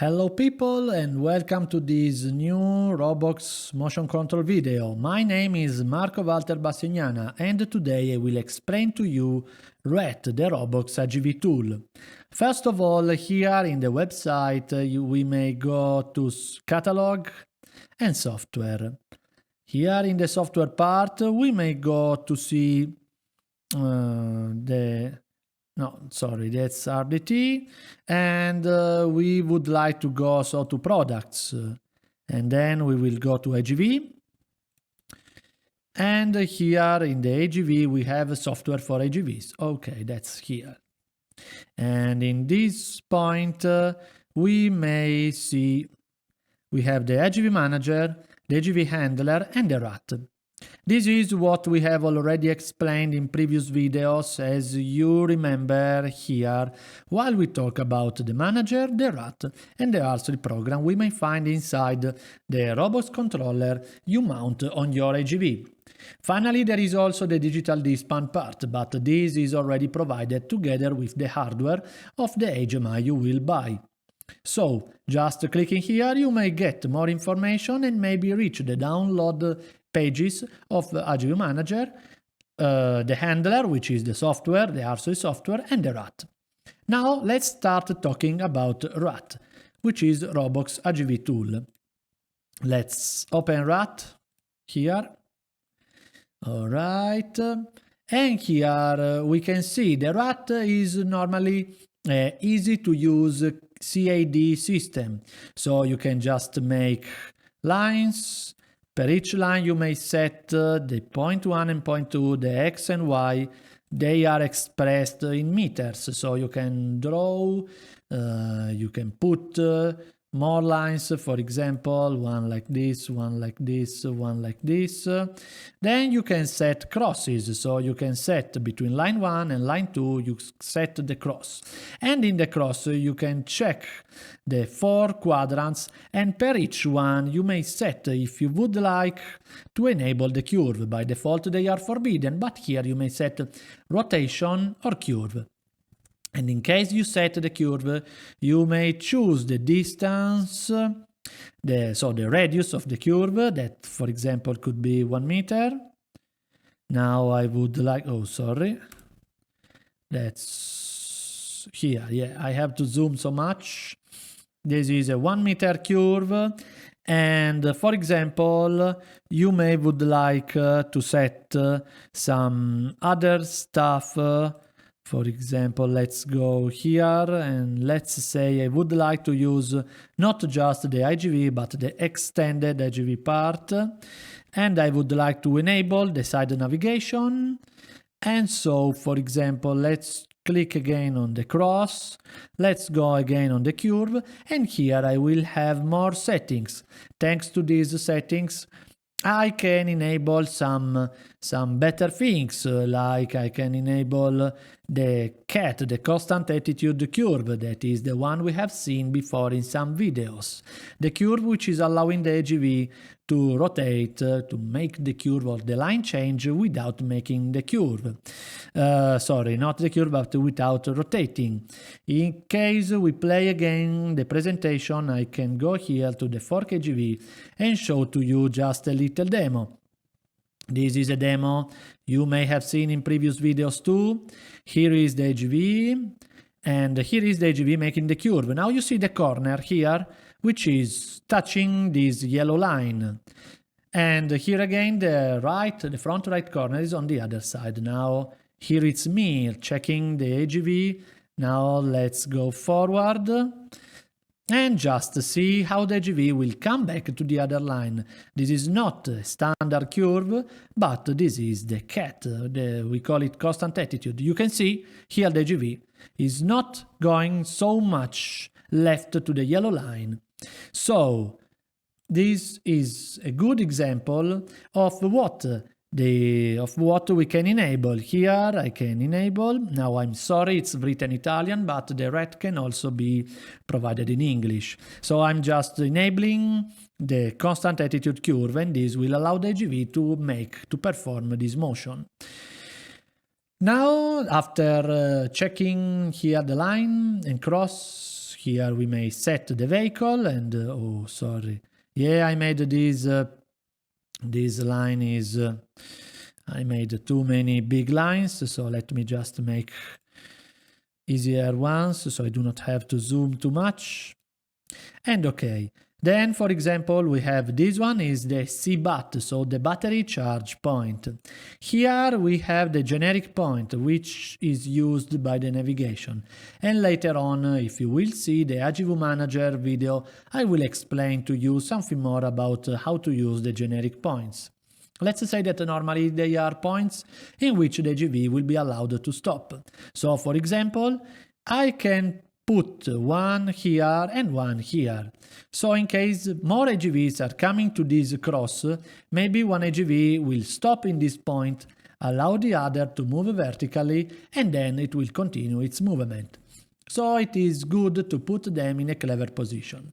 Hello people and welcome to this new Robox motion control video. My name is Marco Walter Bassignana and today I will explain to you RET, the Robox AGV tool. First of all, here in the website we may go to catalog and software. Here in the software part we may go to see that's RDT, and we would like to go to products, and then we will go to AGV, and here in the AGV we have software for AGVs. Okay, that's here, and in this point we may see we have the AGV manager, the AGV handler, and the RAT. This is what we have already explained in previous videos, as you remember here, while we talk about the manager, the RAT, and the RC program we may find inside the Robox controller you mount on your AGV. Finally, there is also the digital dispan part, but this is already provided together with the hardware of the HMI you will buy. So, just clicking here you may get more information and maybe reach the download pages of the AGV manager, the handler, which is the software, the RC software, and the RAT. Now let's start talking about RAT, which is Robox AGV tool. Let's open RAT here. All right, and here we can see the RAT is normally easy to use CAD system, so you can just make lines. Per each line you may set the point 1 and point 2, the X and Y, they are expressed in meters, so you can draw, you can put more lines, for example, one like this, one like this, one like this. Then you can set crosses, so you can set between line 1 and line 2, you set the cross. And in the cross you can check the 4 quadrants, and per each one you may set if you would like to enable the curve. By default they are forbidden, but here you may set rotation or curve. And in case you set the curve, you may choose the distance, the radius of the curve, that for example could be 1 meter. Now I would like, that's here, yeah, I have to zoom so much. This is a 1 meter curve, and for example, you may would like to set some other stuff. For example, let's go here and let's say I would like to use not just the AGV but the extended AGV part, and I would like to enable the side navigation. And so, for example, let's click again on the cross, let's go again on the curve, and here I will have more settings. Thanks to these settings I can enable some better things, like I can enable the CAT, the constant attitude curve, that is the one we have seen before in some videos. The curve which is allowing the AGV to rotate, to make the curve or the line change without making the curve. Sorry, not the curve, but without rotating. In case we play again the presentation, I can go here to the fork AGV and show to you just a little demo. This is a demo you may have seen in previous videos too. Here is the AGV, and here is the AGV making the curve. Now you see the corner here, which is touching this yellow line. And here again, the front right corner is on the other side. Now here it's me checking the AGV. Now let's go forward and just see how the AGV will come back to the other line. This is not a standard curve, but this is the CAT, we call it constant attitude. You can see here the AGV is not going so much left to the yellow line. So this is a good example of what we can enable. Here I can enable, now I'm sorry it's written Italian, but the RET can also be provided in English. So I'm just enabling the constant attitude curve, and this will allow the AGV to perform this motion. Now, after checking here the line and cross here we may set the vehicle and, oh, sorry. Yeah, I made this, this line is, I made too many big lines, so let me just make easier ones so I do not have to zoom too much. And okay, then for example we have this one is the CBAT, so the battery charge point. Here we have the generic point which is used by the navigation, and later on, if you will see the AGV manager video, I will explain to you something more about how to use the generic points. Let's say that normally they are points in which the AGV will be allowed to stop. So for example, I can put one here and one here. So in case more AGVs are coming to this cross, maybe one AGV will stop in this point, allow the other to move vertically, and then it will continue its movement. So it is good to put them in a clever position.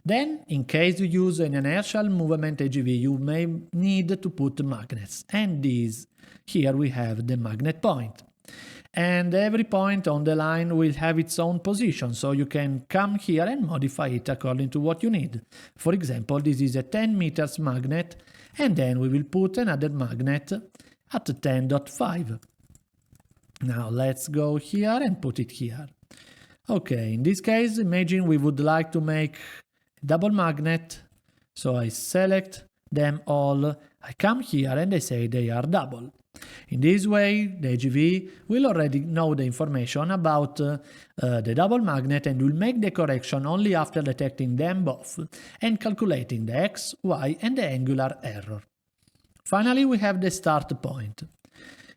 Then, in case you use an inertial movement AGV, you may need to put magnets, and these, here we have the magnet point. And every point on the line will have its own position, so you can come here and modify it according to what you need. For example, this is a 10 meters magnet, and then we will put another magnet at 10.5. Now let's go here and put it here. Okay, in this case, imagine we would like to make double magnet, so I select them all, I come here and I say they are double. In this way, the AGV will already know the information about the double magnet and will make the correction only after detecting them both and calculating the x, y and the angular error. Finally, we have the start point.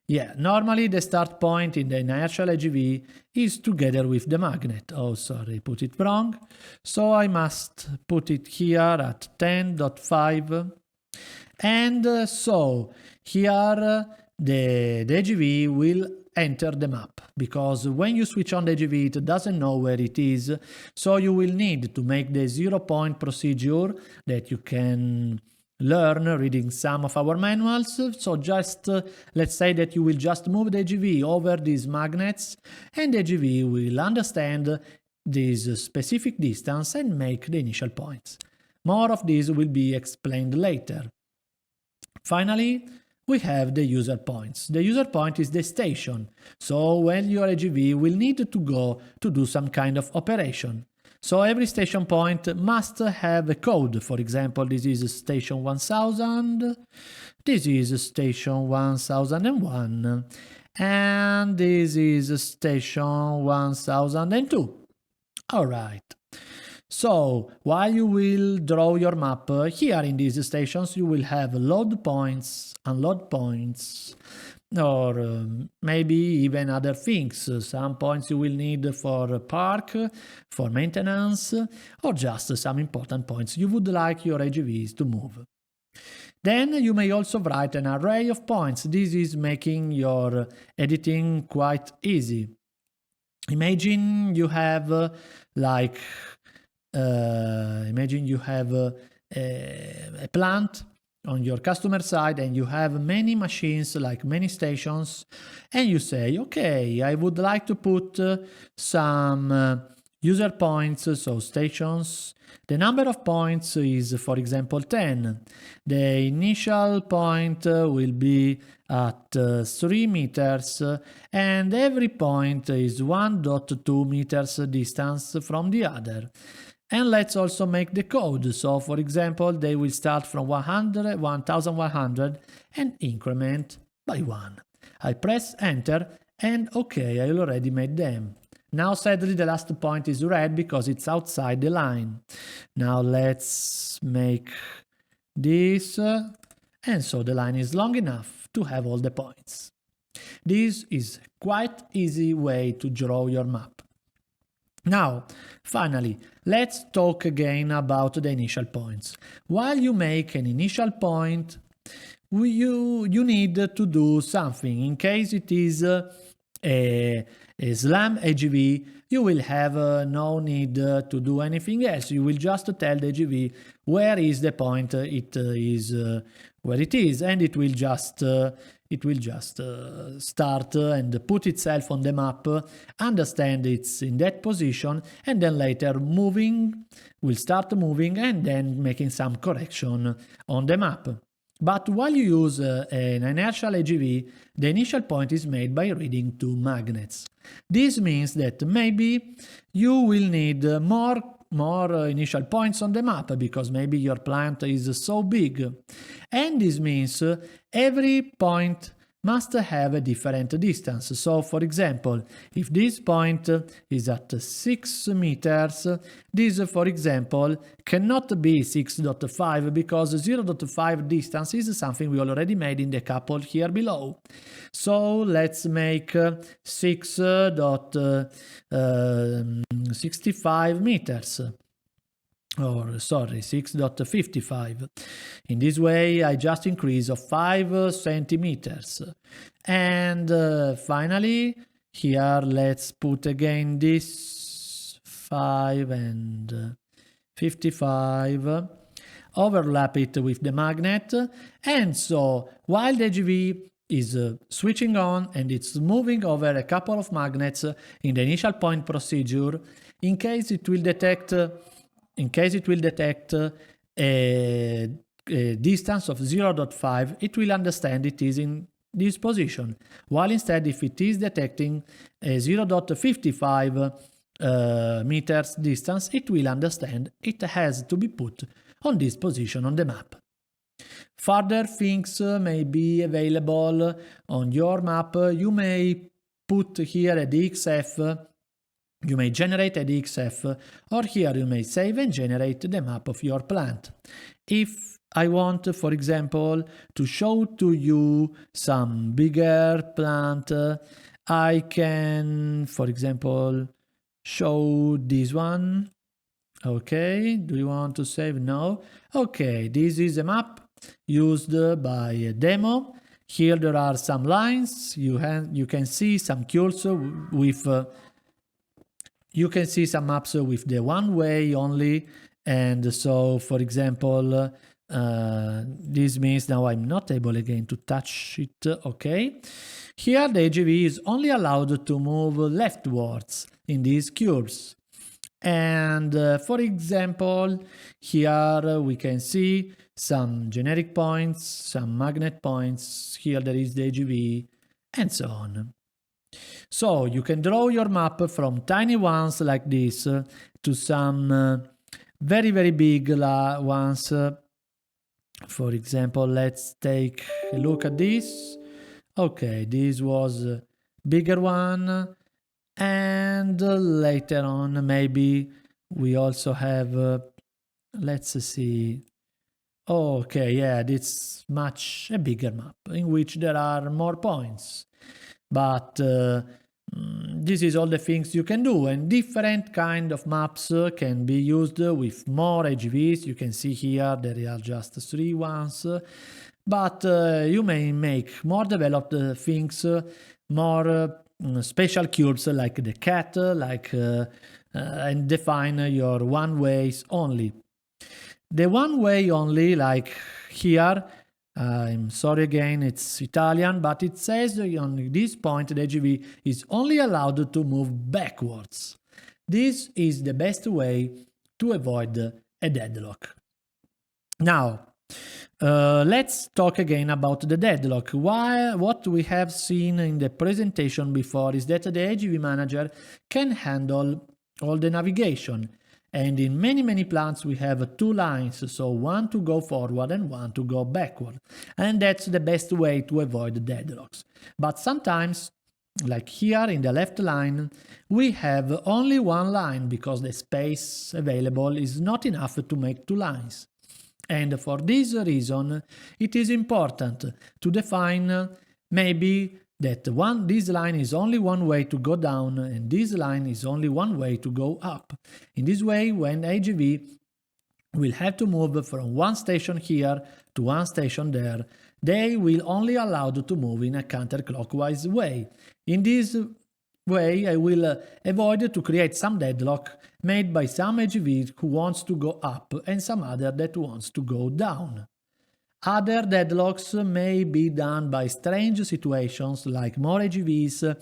Yeah, normally the start point in the inertial AGV is together with the magnet. Oh, sorry, put it wrong. So I must put it here at 10.5. And so here the AGV will enter the map, because when you switch on the AGV it doesn't know where it is, so you will need to make the 0-point procedure that you can learn reading some of our manuals. So just let's say that you will just move the AGV over these magnets and the AGV will understand this specific distance and make the initial points. More of this will be explained later. Finally, we have the user points. The user point is the station, so when your AGV will need to go to do some kind of operation. So every station point must have a code. For example, this is station 1000, this is station 1001, and this is station 1002. Alright. So, while you will draw your map, here in these stations you will have load points, unload points, or maybe even other things. Some points you will need for park, for maintenance, or just some important points you would like your AGVs to move. Then you may also write an array of points. This is making your editing quite easy. Imagine you have imagine you have a plant on your customer side and you have many machines, like many stations, and you say, okay, I would like to put some user points, so stations. The number of points is, for example, 10. The initial point will be at 3 meters, and every point is 1.2 meters distance from the other. And let's also make the code. So for example, they will start from 1100 and increment by 1. I press enter and okay, I already made them. Now sadly the last point is red because it's outside the line. Now let's make this, and so the line is long enough to have all the points. This is quite easy way to draw your map. Now, finally, let's talk again about the initial points. While you make an initial point, you need to do something. In case it is a a slam AGV, you will have no need to do anything else. You will just tell the AGV where is the point where it is, and it will just start and put itself on the map, understand it's in that position, and then later will start moving and then making some correction on the map. But while you use an inertial AGV, the initial point is made by reading two magnets. This means that maybe you will need more initial points on the map because maybe your plant is so big. And this means every point must have a different distance. So for example, if this point is at 6 meters, this for example cannot be 6.5 because 0.5 distance is something we already made in the couple here below. So let's make 6.65 meters. Or sorry, 6.55. In this way, I just increase of 5 centimeters. And finally, here let's put again this 5 and 55. Overlap it with the magnet. And so, while the AGV is switching on and it's moving over a couple of magnets in the initial point procedure, in case it will detect a distance of 0.5, it will understand it is in this position. While instead, if it is detecting a 0.55 meters distance, it will understand it has to be put on this position on the map. Further things may be available on your map. You may put here a DXF. You may generate a DXF, or here you may save and generate the map of your plant. If I want, for example, to show to you some bigger plant, I can, for example, show this one. Okay, do you want to save? No. Okay, this is a map used by a demo. Here there are some lines. You can see some curves with you can see some maps with the one way only, and so for example this means now I'm not able again to touch it. Okay, here the AGV is only allowed to move leftwards in these curves, and for example here we can see some generic points, some magnet points. Here there is the AGV, and so on. So you can draw your map from tiny ones like this to some very, very big ones. For example, let's take a look at this. Okay, this was a bigger one. And later on, maybe we also have, let's see. Okay, yeah, it's much a bigger map in which there are more points. But this is all the things you can do, and different kind of maps can be used with more AGVs. You can see here there are just 3 ones, but you may make more developed things, more special curves like the cat, and define your one ways only. The one way only, like here, I'm sorry again, it's Italian, but it says on this point the AGV is only allowed to move backwards. This is the best way to avoid a deadlock. Now, let's talk again about the deadlock. What we have seen in the presentation before is that the AGV manager can handle all the navigation. And in many plants we have 2 lines, so one to go forward and one to go backward. And that's the best way to avoid deadlocks. But sometimes, like here in the left line, we have only one line because the space available is not enough to make 2 lines. And for this reason, it is important to define maybe that this line is only one way to go down and this line is only one way to go up. In this way, when AGV will have to move from one station here to one station there, they will only allowed to move in a counterclockwise way. In this way I will avoid to create some deadlock made by some AGV who wants to go up and some other that wants to go down. Other deadlocks may be done by strange situations like more AGVs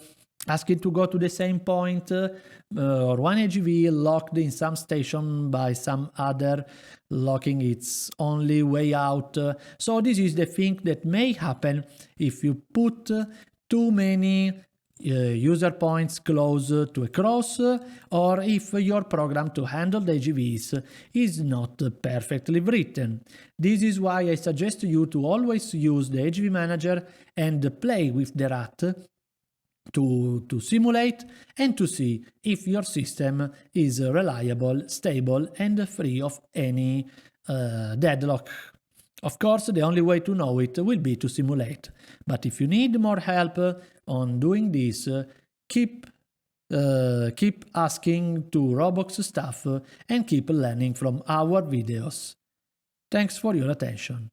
asking to go to the same point, or one AGV locked in some station by some other locking its only way out. So this is the thing that may happen if you put too many user points close to a cross, or if your program to handle the AGVs is not perfectly written. This is why I suggest you to always use the AGV manager and play with the rat to simulate and to see if your system is reliable, stable, and free of any deadlock. Of course, the only way to know it will be to simulate. But if you need more help on doing this, keep asking to Robox staff and keep learning from our videos. Thanks for your attention.